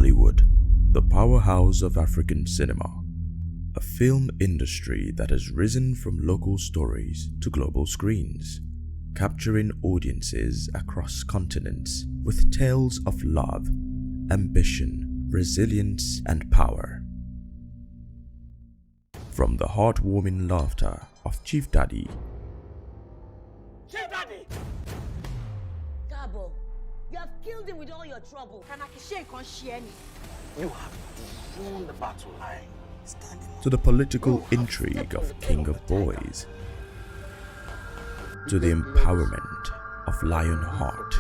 Nollywood, the powerhouse of African cinema, a film industry that has risen from local stories to global screens, capturing audiences across continents with tales of love, ambition, resilience, and power. From the heartwarming laughter of Chief Daddy, Chief Daddy! Gabo, you have killed him with all your trouble. You have won the battle line. to the political intrigue of King of Boys, to the empowerment of Lionheart,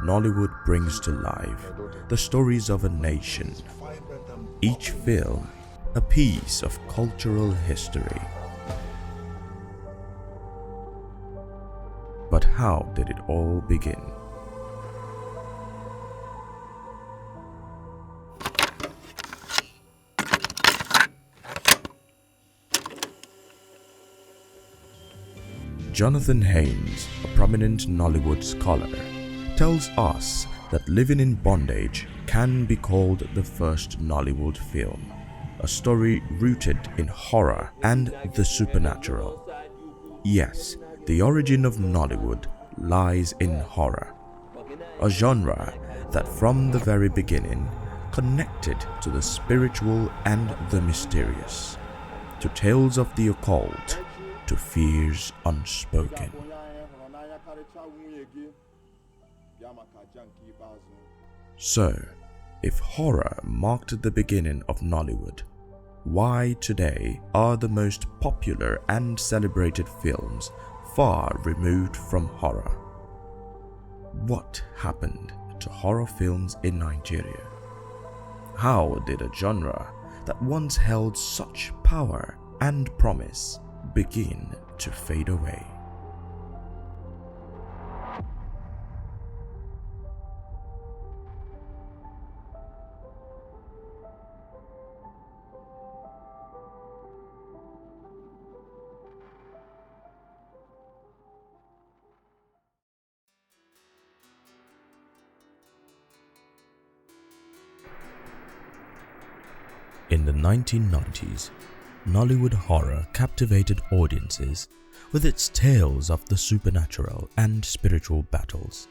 Nollywood brings to life the stories of a nation, each film a piece of cultural history. But how did it all begin? Jonathan Haynes, a prominent Nollywood scholar, tells us that Living in Bondage can be called the first Nollywood film, a story rooted in horror and the supernatural. Yes, the origin of Nollywood lies in horror, a genre that from the very beginning connected to the spiritual and the mysterious, to tales of the occult, to fears unspoken. So, if horror marked the beginning of Nollywood, why today are the most popular and celebrated films far removed from horror? What happened to horror films in Nigeria? How did a genre that once held such power and promise begin to fade away? In the 1990s, Nollywood horror captivated audiences with its tales of the supernatural and spiritual battles.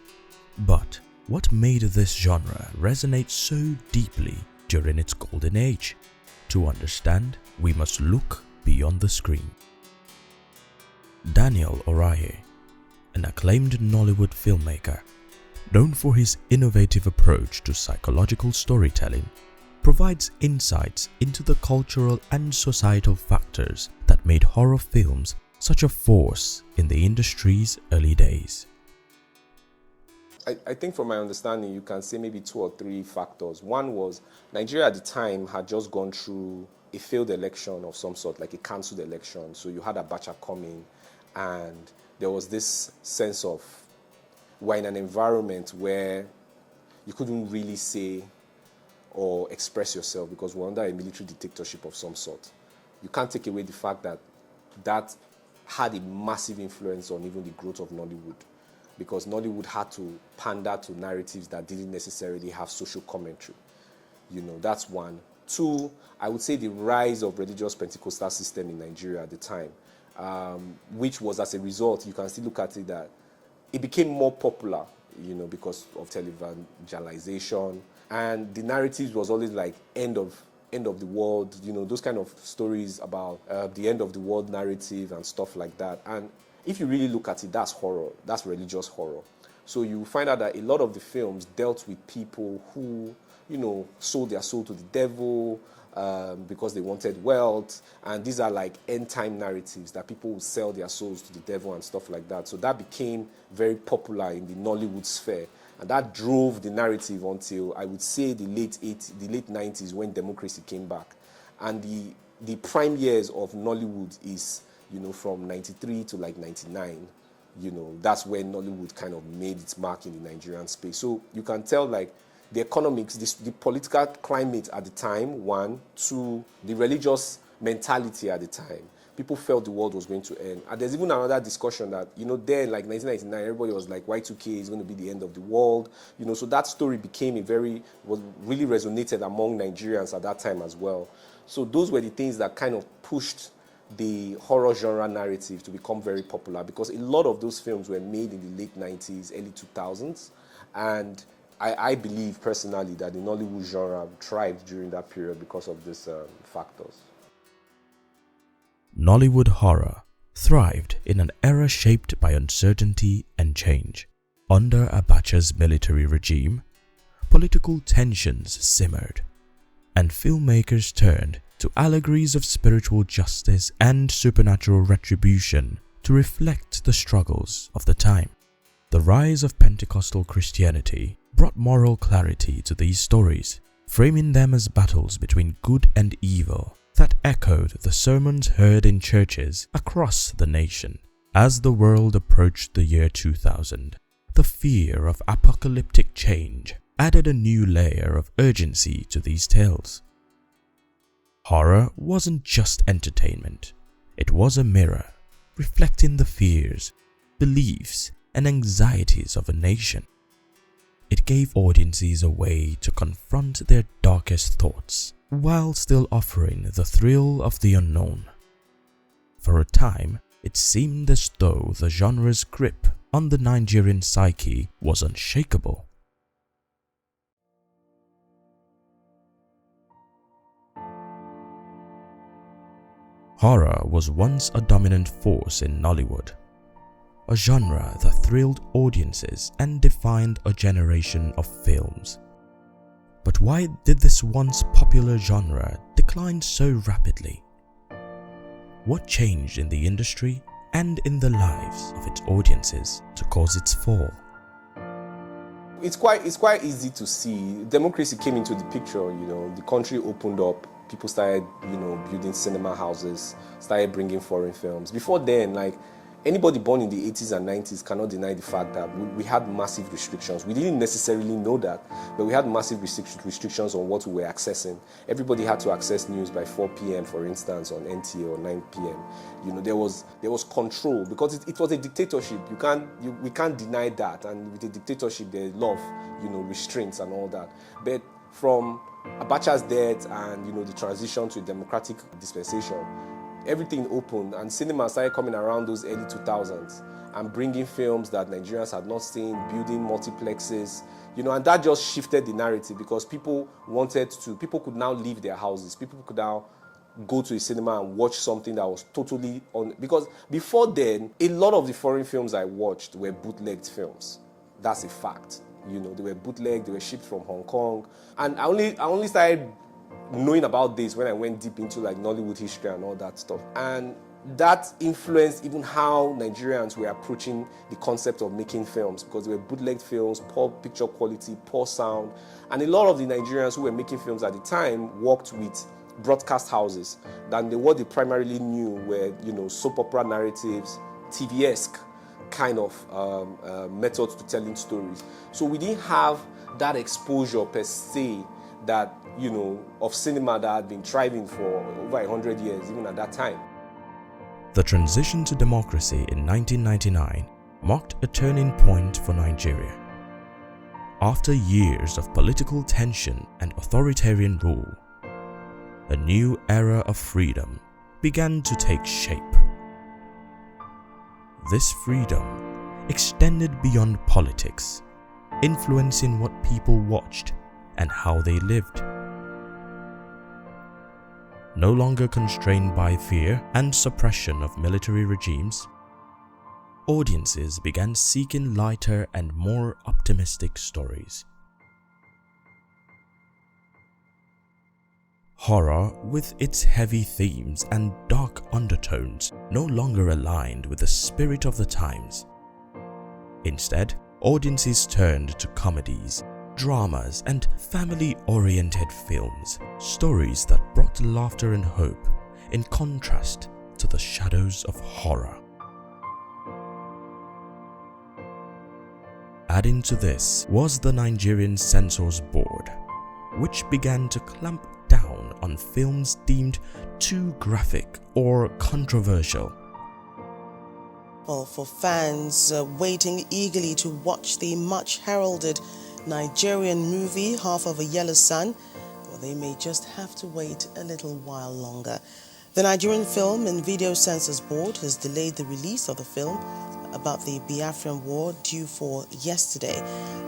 But what made this genre resonate so deeply during its golden age? To understand, we must look beyond the screen. Daniel Oraye, an acclaimed Nollywood filmmaker, known for his innovative approach to psychological storytelling, provides insights into the cultural and societal factors that made horror films such a force in the industry's early days. I think from my understanding, you can say maybe 2 or 3 factors. One was Nigeria at the time had just gone through a failed election of some sort, like a cancelled election. So you had Abacha coming, and there was this sense of we're in an environment where you couldn't really say or express yourself because we're under a military dictatorship of some sort. You can't take away the fact that that had a massive influence on even the growth of Nollywood, because Nollywood had to pander to narratives that didn't necessarily have social commentary. You know, that's one. 2, I would say the rise of religious Pentecostal system in Nigeria at the time, which was as a result, you can still look at it that it became more popular, you know, because of televangelization. And the narrative was always like end of the world, you know, those kind of stories about the end of the world narrative and stuff like that. And if you really look at it, that's horror, that's religious horror. So you find out that a lot of the films dealt with people who, you know, sold their soul to the devil because they wanted wealth. And these are like end time narratives that people would sell their souls to the devil and stuff like that. So that became very popular in the Nollywood sphere. And that drove the narrative until, I would say, the late 90s when democracy came back. And the prime years of Nollywood is, you know, from 93 to like 99. You know, that's when Nollywood kind of made its mark in the Nigerian space. So you can tell, like, the economics, the political climate at the time, 1, 2, the religious mentality at the time. people felt the world was going to end. And there's even another discussion that, then like 1999, everybody was like, Y2K is going to be the end of the world. So that story really resonated among Nigerians at that time as well. So those were the things that kind of pushed the horror genre narrative to become very popular, because a lot of those films were made in the late 90s, early 2000s. And I believe personally that the Nollywood genre thrived during that period because of these factors. Nollywood horror thrived in an era shaped by uncertainty and change. Under Abacha's military regime, political tensions simmered, and filmmakers turned to allegories of spiritual justice and supernatural retribution to reflect the struggles of the time. The rise of Pentecostal Christianity brought moral clarity to these stories, framing them as battles between good and evil that echoed the sermons heard in churches across the nation. As the world approached the year 2000, the fear of apocalyptic change added a new layer of urgency to these tales. Horror wasn't just entertainment, it was a mirror, reflecting the fears, beliefs, and anxieties of a nation. It gave audiences a way to confront their darkest thoughts, while still offering the thrill of the unknown. For a time, it seemed as though the genre's grip on the Nigerian psyche was unshakable. Horror was once a dominant force in Nollywood, a genre that thrilled audiences and defined a generation of films. But why did this once popular genre decline so rapidly? What changed in the industry and in the lives of its audiences to cause its fall? It's quite easy to see. Democracy came into the picture, the country opened up, people started, building cinema houses, started bringing foreign films. Before then, like, anybody born in the 80s and 90s cannot deny the fact that we had massive restrictions. We didn't necessarily know that, but we had massive restrictions on what we were accessing. Everybody had to access news by 4 p.m., for instance, on NTA, or 9 p.m. There was control, because it was a dictatorship. We can't deny that. And with a dictatorship, there's a lot of, restraints and all that. But from Abacha's death and, the transition to a democratic dispensation, everything opened, and cinema started coming around those early 2000s and bringing films that Nigerians had not seen, building multiplexes, and that just shifted the narrative, because people could now leave their houses. People could now go to a cinema and watch something that was totally because before then, a lot of the foreign films I watched were bootlegged films. That's a fact. They were bootlegged, they were shipped from Hong Kong. And I only started knowing about this when I went deep into like Nollywood history and all that stuff. And that influenced even how Nigerians were approaching the concept of making films, because they were bootlegged films, poor picture quality, poor sound. And a lot of the Nigerians who were making films at the time worked with broadcast houses. What they primarily knew were, soap opera narratives, TV-esque kind of methods to telling stories. So we didn't have that exposure per se that, of cinema that had been thriving for over 100 years, even at that time. The transition to democracy in 1999 marked a turning point for Nigeria. After years of political tension and authoritarian rule, a new era of freedom began to take shape. This freedom extended beyond politics, influencing what people watched and how they lived. No longer constrained by fear and suppression of military regimes, audiences began seeking lighter and more optimistic stories. Horror, with its heavy themes and dark undertones, no longer aligned with the spirit of the times. Instead, audiences turned to comedies, dramas, and family-oriented films, stories that brought laughter and hope, in contrast to the shadows of horror. Adding to this was the Nigerian Censors Board, which began to clamp down on films deemed too graphic or controversial. Well, for fans waiting eagerly to watch the much heralded Nigerian movie Half of a Yellow Sun, well, they may just have to wait a little while longer. The Nigerian Film and Video Censors Board has delayed the release of the film about the Biafran War due for yesterday.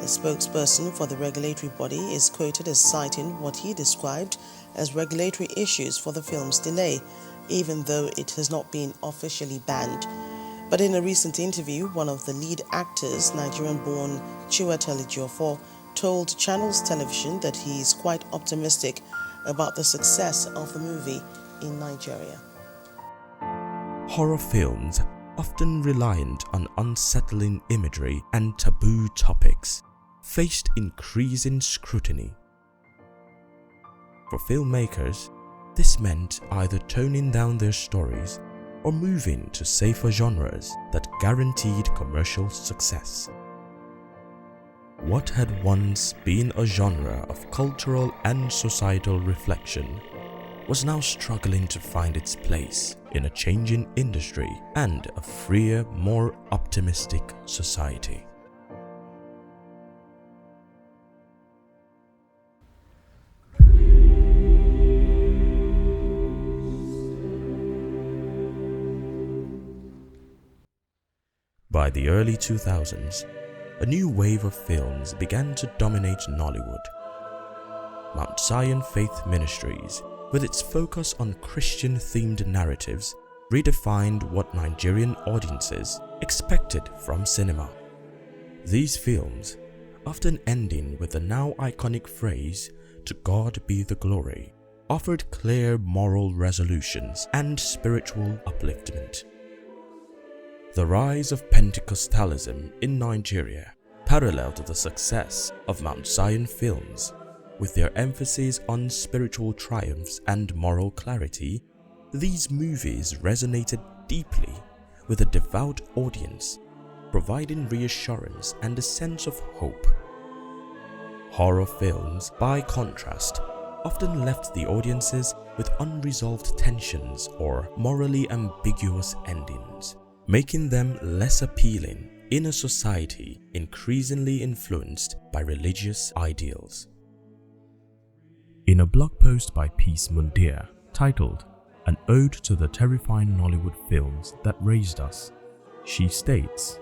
A spokesperson for the regulatory body is quoted as citing what he described as regulatory issues for the film's delay, even though it has not been officially banned. But in a recent interview, one of the lead actors, Nigerian-born Chiwetel Ejiofor, told Channels Television that he is quite optimistic about the success of the movie in Nigeria. Horror films, often reliant on unsettling imagery and taboo topics, faced increasing scrutiny. For filmmakers, this meant either toning down their stories or moving to safer genres that guaranteed commercial success. What had once been a genre of cultural and societal reflection was now struggling to find its place in a changing industry and a freer, more optimistic society. By the early 2000s, a new wave of films began to dominate Nollywood. Mount Zion Faith Ministries, with its focus on Christian-themed narratives, redefined what Nigerian audiences expected from cinema. These films, often ending with the now iconic phrase, "To God be the glory," offered clear moral resolutions and spiritual upliftment. The rise of Pentecostalism in Nigeria paralleled the success of Mount Zion films. With their emphasis on spiritual triumphs and moral clarity, these movies resonated deeply with a devout audience, providing reassurance and a sense of hope. Horror films, by contrast, often left the audiences with unresolved tensions or morally ambiguous endings, making them less appealing in a society increasingly influenced by religious ideals. In a blog post by Peace Mundia titled "An Ode to the Terrifying Nollywood Films That Raised Us," she states,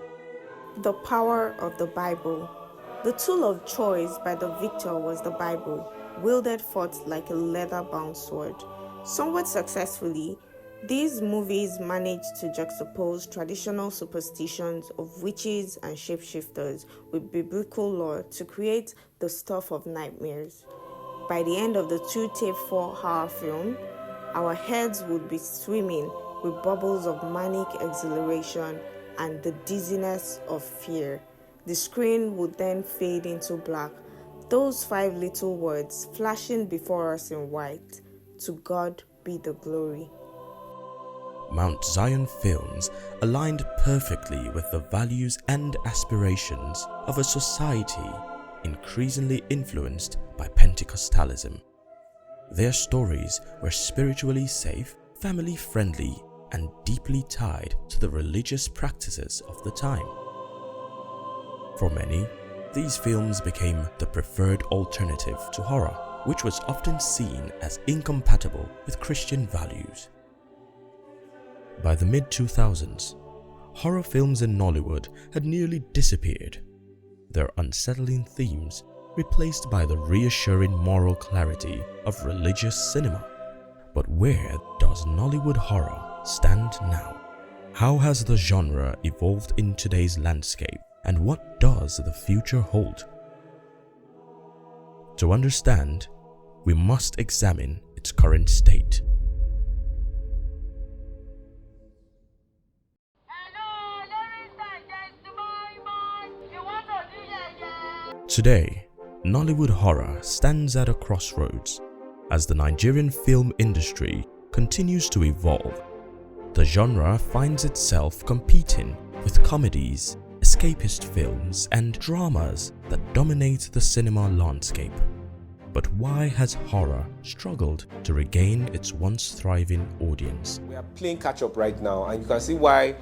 The power of the Bible. The tool of choice by the victor was the Bible, wielded forth like a leather-bound sword. Somewhat successfully, these movies managed to juxtapose traditional superstitions of witches and shapeshifters with biblical lore to create the stuff of nightmares. By the end of the 2-tape 4-hour film, our heads would be swimming with bubbles of manic exhilaration and the dizziness of fear. The screen would then fade into black, those 5 little words flashing before us in white: "To God be the glory." Mount Zion films aligned perfectly with the values and aspirations of a society increasingly influenced by Pentecostalism. Their stories were spiritually safe, family-friendly, and deeply tied to the religious practices of the time. For many, these films became the preferred alternative to horror, which was often seen as incompatible with Christian values. By the mid-2000s, horror films in Nollywood had nearly disappeared, their unsettling themes replaced by the reassuring moral clarity of religious cinema. But where does Nollywood horror stand now? How has the genre evolved in today's landscape, and what does the future hold? To understand, we must examine its current state. Today, Nollywood horror stands at a crossroads. As the Nigerian film industry continues to evolve, the genre finds itself competing with comedies, escapist films, and dramas that dominate the cinema landscape. But why has horror struggled to regain its once thriving audience? We are playing catch up right now, and you can see why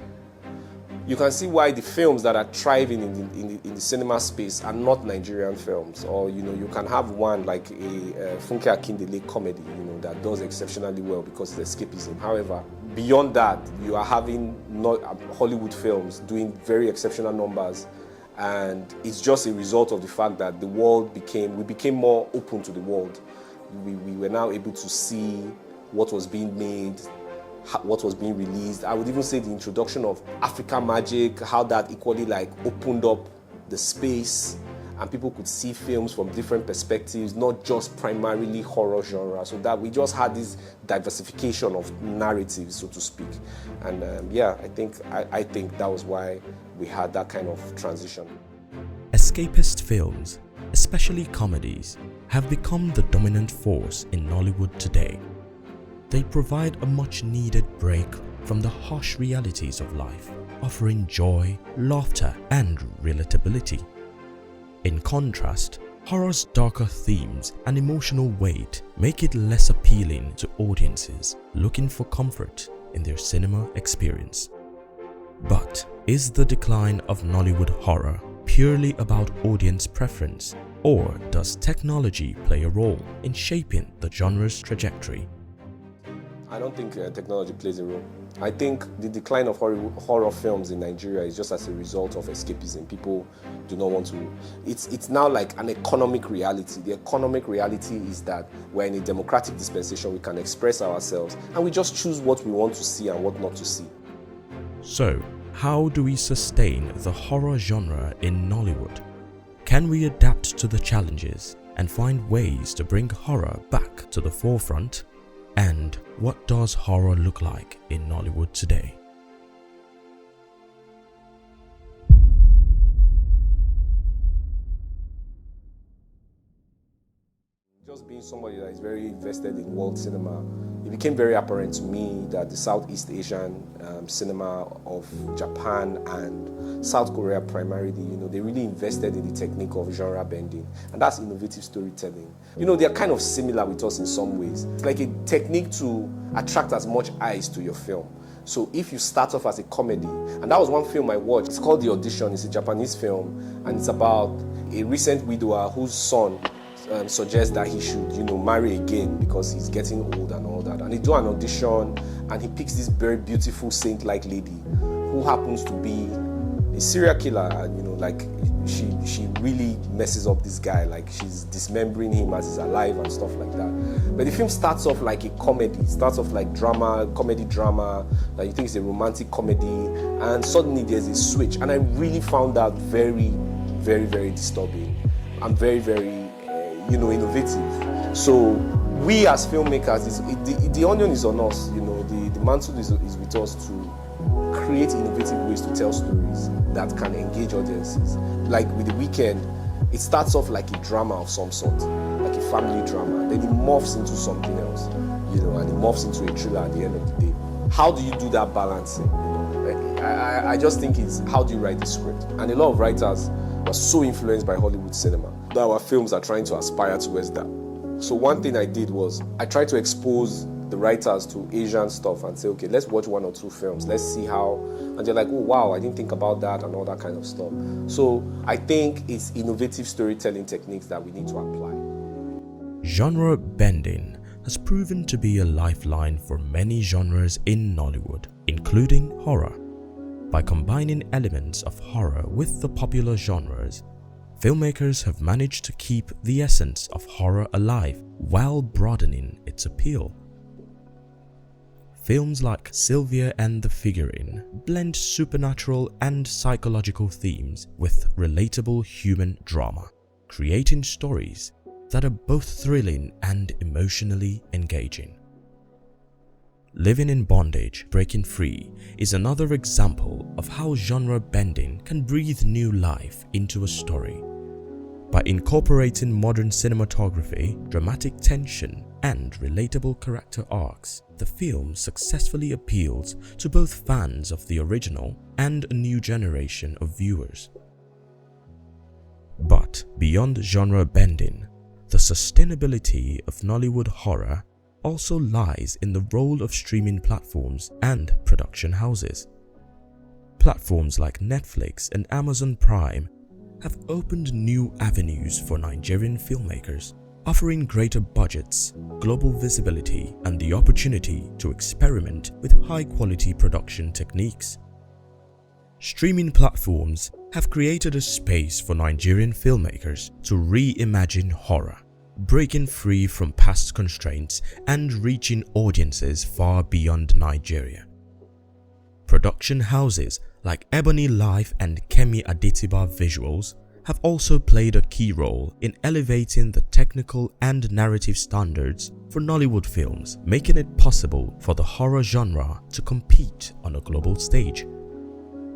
the films that are thriving in the cinema space are not Nigerian films. Or you can have one like a Funke Akindele comedy, that does exceptionally well because it's escapism. However, beyond that, you are having Hollywood films doing very exceptional numbers, and it's just a result of the fact that we became more open to the world. We were now able to see what was being made, what was being released. I would even say the introduction of African magic, how that equally opened up the space, and people could see films from different perspectives, not just primarily horror genre. So that we just had this diversification of narratives, so to speak. And I think that was why we had that kind of transition. Escapist films, especially comedies, have become the dominant force in Nollywood today. They provide a much-needed break from the harsh realities of life, offering joy, laughter, and relatability. In contrast, horror's darker themes and emotional weight make it less appealing to audiences looking for comfort in their cinema experience. But is the decline of Nollywood horror purely about audience preference, or does technology play a role in shaping the genre's trajectory? I don't think technology plays a role. I think the decline of horror films in Nigeria is just as a result of escapism. People do not want to. It's now like an economic reality. The economic reality is that we're in a democratic dispensation. We can express ourselves, and we just choose what we want to see and what not to see. So, how do we sustain the horror genre in Nollywood? Can we adapt to the challenges and find ways to bring horror back to the forefront? And what does horror look like in Nollywood today? Just being somebody that is very invested in world cinema, it became very apparent to me that the Southeast Asian cinema of Japan and South Korea primarily, they really invested in the technique of genre bending, and that's innovative storytelling. They're kind of similar with us in some ways. It's like a technique to attract as much eyes to your film. So if you start off as a comedy, and that was one film I watched, it's called The Audition. It's a Japanese film, and it's about a recent widower whose son suggests that he should, marry again because he's getting old and all that. And they do an audition, and he picks this very beautiful saint-like lady who happens to be a serial killer. And, she really messes up this guy. Like, she's dismembering him as he's alive and stuff like that. But the film starts off like a comedy. It starts off like comedy drama. Like, you think it's a romantic comedy, and suddenly there's a switch. And I really found that very, very, very disturbing and very, very innovative. So we as filmmakers, the onion is on us. The mantle is with us to create innovative ways to tell stories that can engage audiences. Like with The Weeknd, it starts off like a drama of some sort, like a family drama. Then it morphs into something else, and it morphs into a thriller at the end of the day. How do you do that balancing? I just think it's how do you write the script? And a lot of writers were so influenced by Hollywood cinema that our films are trying to aspire towards that. So one thing I did was I tried to expose the writers to Asian stuff and say, okay, let's watch one or two films. Let's see how, and they're like, oh wow, I didn't think about that and all that kind of stuff. So I think it's innovative storytelling techniques that we need to apply. Genre bending has proven to be a lifeline for many genres in Nollywood, including horror. By combining elements of horror with the popular genres, filmmakers have managed to keep the essence of horror alive while broadening its appeal. Films like Sylvia and the Figurine blend supernatural and psychological themes with relatable human drama, creating stories that are both thrilling and emotionally engaging. Living in Bondage, Breaking Free is another example of how genre bending can breathe new life into a story. By incorporating modern cinematography, dramatic tension, and relatable character arcs, the film successfully appeals to both fans of the original and a new generation of viewers. But beyond genre bending, The sustainability of Nollywood horror also lies in the role of streaming platforms and production houses. Platforms like Netflix and Amazon Prime have opened new avenues for Nigerian filmmakers, offering greater budgets, global visibility, and the opportunity to experiment with high-quality production techniques. Streaming platforms have created a space for Nigerian filmmakers to reimagine horror, breaking free from past constraints and reaching audiences far beyond Nigeria. Production houses like Ebony Life and Kemi Adetiba Visuals have also played a key role in elevating the technical and narrative standards for Nollywood films, making it possible for the horror genre to compete on a global stage.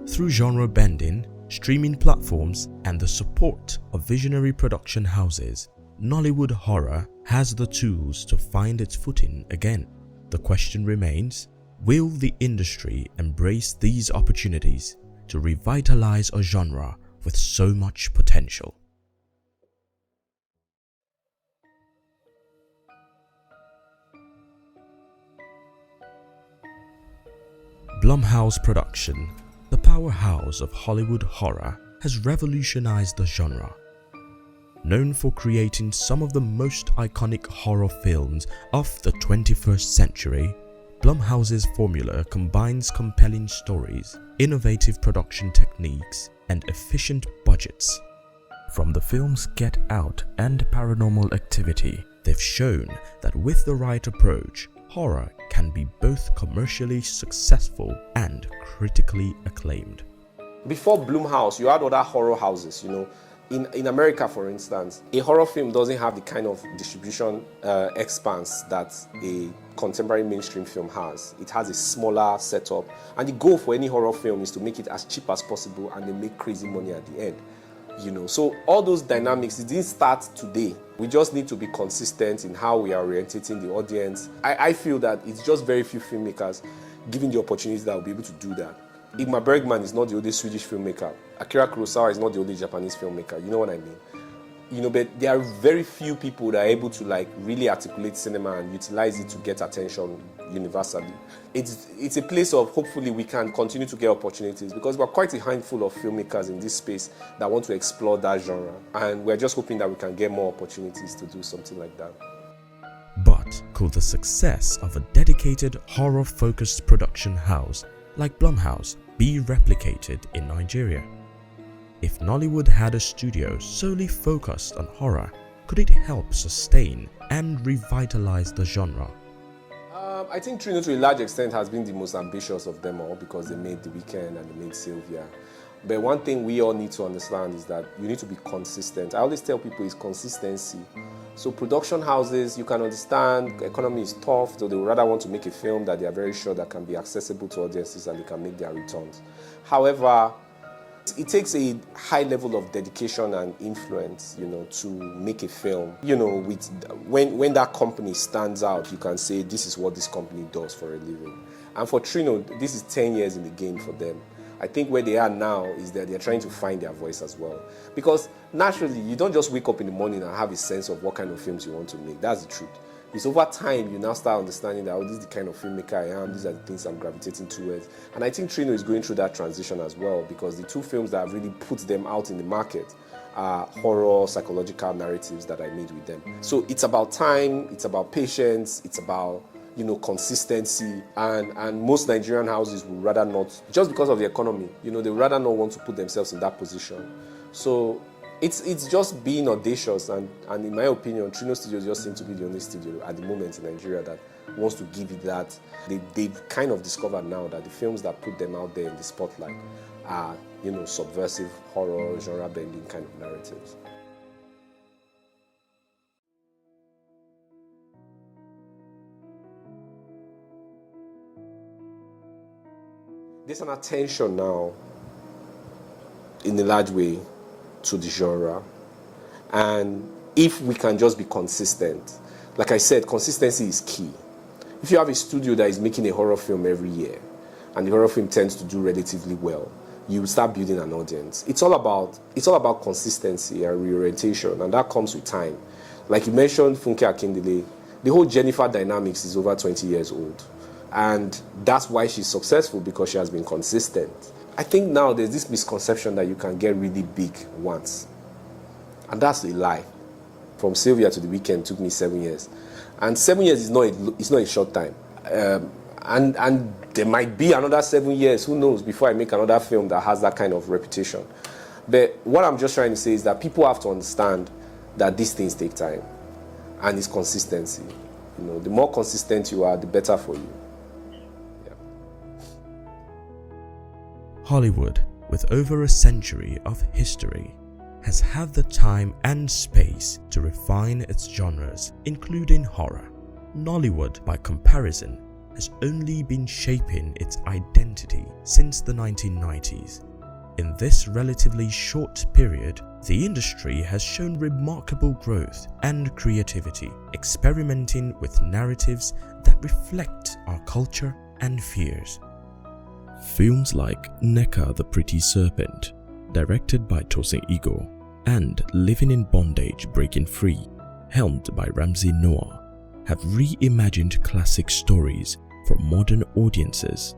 Through genre bending, streaming platforms, and the support of visionary production houses, Nollywood horror has the tools to find its footing again. The question remains, will the industry embrace these opportunities to revitalize a genre with so much potential? Blumhouse Production, the powerhouse of Hollywood horror, has revolutionized the genre. Known for creating some of the most iconic horror films of the 21st century, Blumhouse's formula combines compelling stories, innovative production techniques, and efficient budgets. From the films Get Out and Paranormal Activity, they've shown that with the right approach, horror can be both commercially successful and critically acclaimed. Before Blumhouse, you had other horror houses, In America, for instance, a horror film doesn't have the kind of distribution expanse that a contemporary mainstream film has. It has a smaller setup, and the goal for any horror film is to make it as cheap as possible and then make crazy money at the end. So all those dynamics, it didn't start today. We just need to be consistent in how we are orientating the audience. I feel that it's just very few filmmakers given the opportunities that will be able to do that. Ingmar Bergman is not the only Swedish filmmaker. Akira Kurosawa is not the only Japanese filmmaker. You know what I mean? But there are very few people that are able to really articulate cinema and utilize it to get attention universally. It's a place of hopefully we can continue to get opportunities, because we're quite a handful of filmmakers in this space that want to explore that genre, and we're just hoping that we can get more opportunities to do something like that. But could the success of a dedicated horror-focused production house like Blumhouse be replicated in Nigeria? If Nollywood had a studio solely focused on horror, could it help sustain and revitalize the genre? I think Trino to a large extent has been the most ambitious of them all, because they made The Weeknd and they made Sylvia. But one thing we all need to understand is that you need to be consistent. I always tell people it's consistency. So production houses, you can understand, economy is tough, so they would rather want to make a film that they are very sure that can be accessible to audiences and they can make their returns. However, it takes a high level of dedication and influence, to make a film. When that company stands out, you can say this is what this company does for a living. And for Trino, this is 10 years in the game for them. I think where they are now is that they're trying to find their voice as well. Because naturally, you don't just wake up in the morning and have a sense of what kind of films you want to make. That's the truth. It's over time you now start understanding that, this is the kind of filmmaker I am, these are the things I'm gravitating towards. And I think Trino is going through that transition as well, because the two films that have really put them out in the market are horror, psychological narratives that I made with them. So it's about time, it's about patience, it's about consistency, and most Nigerian houses would rather not, just because of the economy, they would rather not want to put themselves in that position. So it's just being audacious, and in my opinion, Trino Studios just seem to be the only studio at the moment in Nigeria that wants to give it that. They've kind of discovered now that the films that put them out there in the spotlight are, subversive, horror, genre-bending kind of narratives. There's an attention now, in a large way, to the genre. And if we can just be consistent, like I said, consistency is key. If you have a studio that is making a horror film every year, and the horror film tends to do relatively well, you start building an audience. It's all about consistency and reorientation, and that comes with time. Like you mentioned Funke Akindele, the whole Jennifer dynamics is over 20 years old. And that's why she's successful, because she has been consistent. I think now there's this misconception that you can get really big once. And that's a lie. From Sylvia to The Weeknd took me 7 years. And 7 years is not a short time. And there might be another 7 years, who knows, before I make another film that has that kind of reputation. But what I'm just trying to say is that people have to understand that these things take time. And it's consistency. You know, the more consistent you are, the better for you. Hollywood, with over a century of history, has had the time and space to refine its genres, including horror. Nollywood, by comparison, has only been shaping its identity since the 1990s. In this relatively short period, the industry has shown remarkable growth and creativity, experimenting with narratives that reflect our culture and fears. Films like Nneka the Pretty Serpent, directed by Tosin Igbo, and Living in Bondage Breaking Free, helmed by Ramsey Noah, have reimagined classic stories for modern audiences.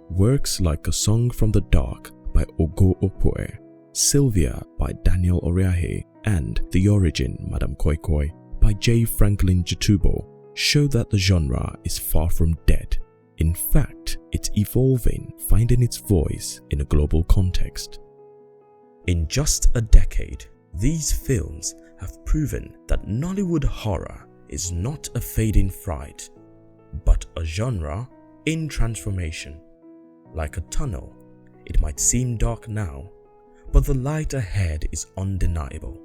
Works like A Song from the Dark by Ogo Opoe, Sylvia by Daniel Oriahe, and The Origin, Madam Koi Koi by J. Franklin Jitubo show that the genre is far from dead. In fact, it's evolving, finding its voice in a global context. In just a decade, these films have proven that Nollywood horror is not a fading fright, but a genre in transformation. Like a tunnel, it might seem dark now, but the light ahead is undeniable.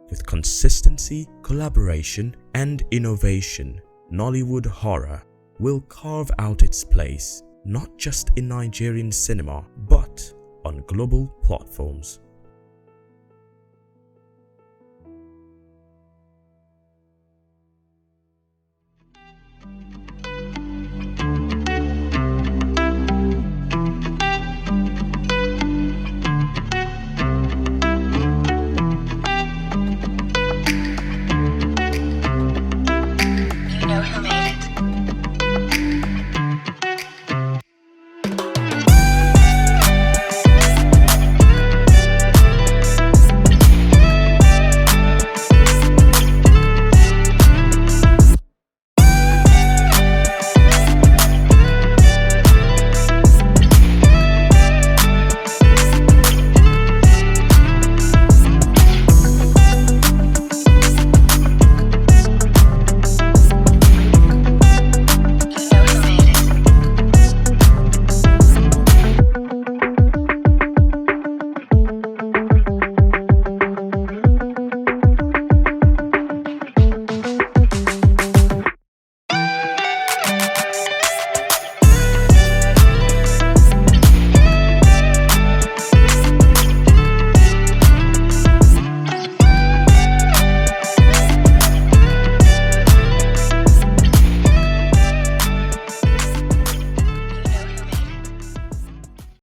With consistency, collaboration, and innovation, Nollywood horror will carve out its place not just in Nigerian cinema but on global platforms.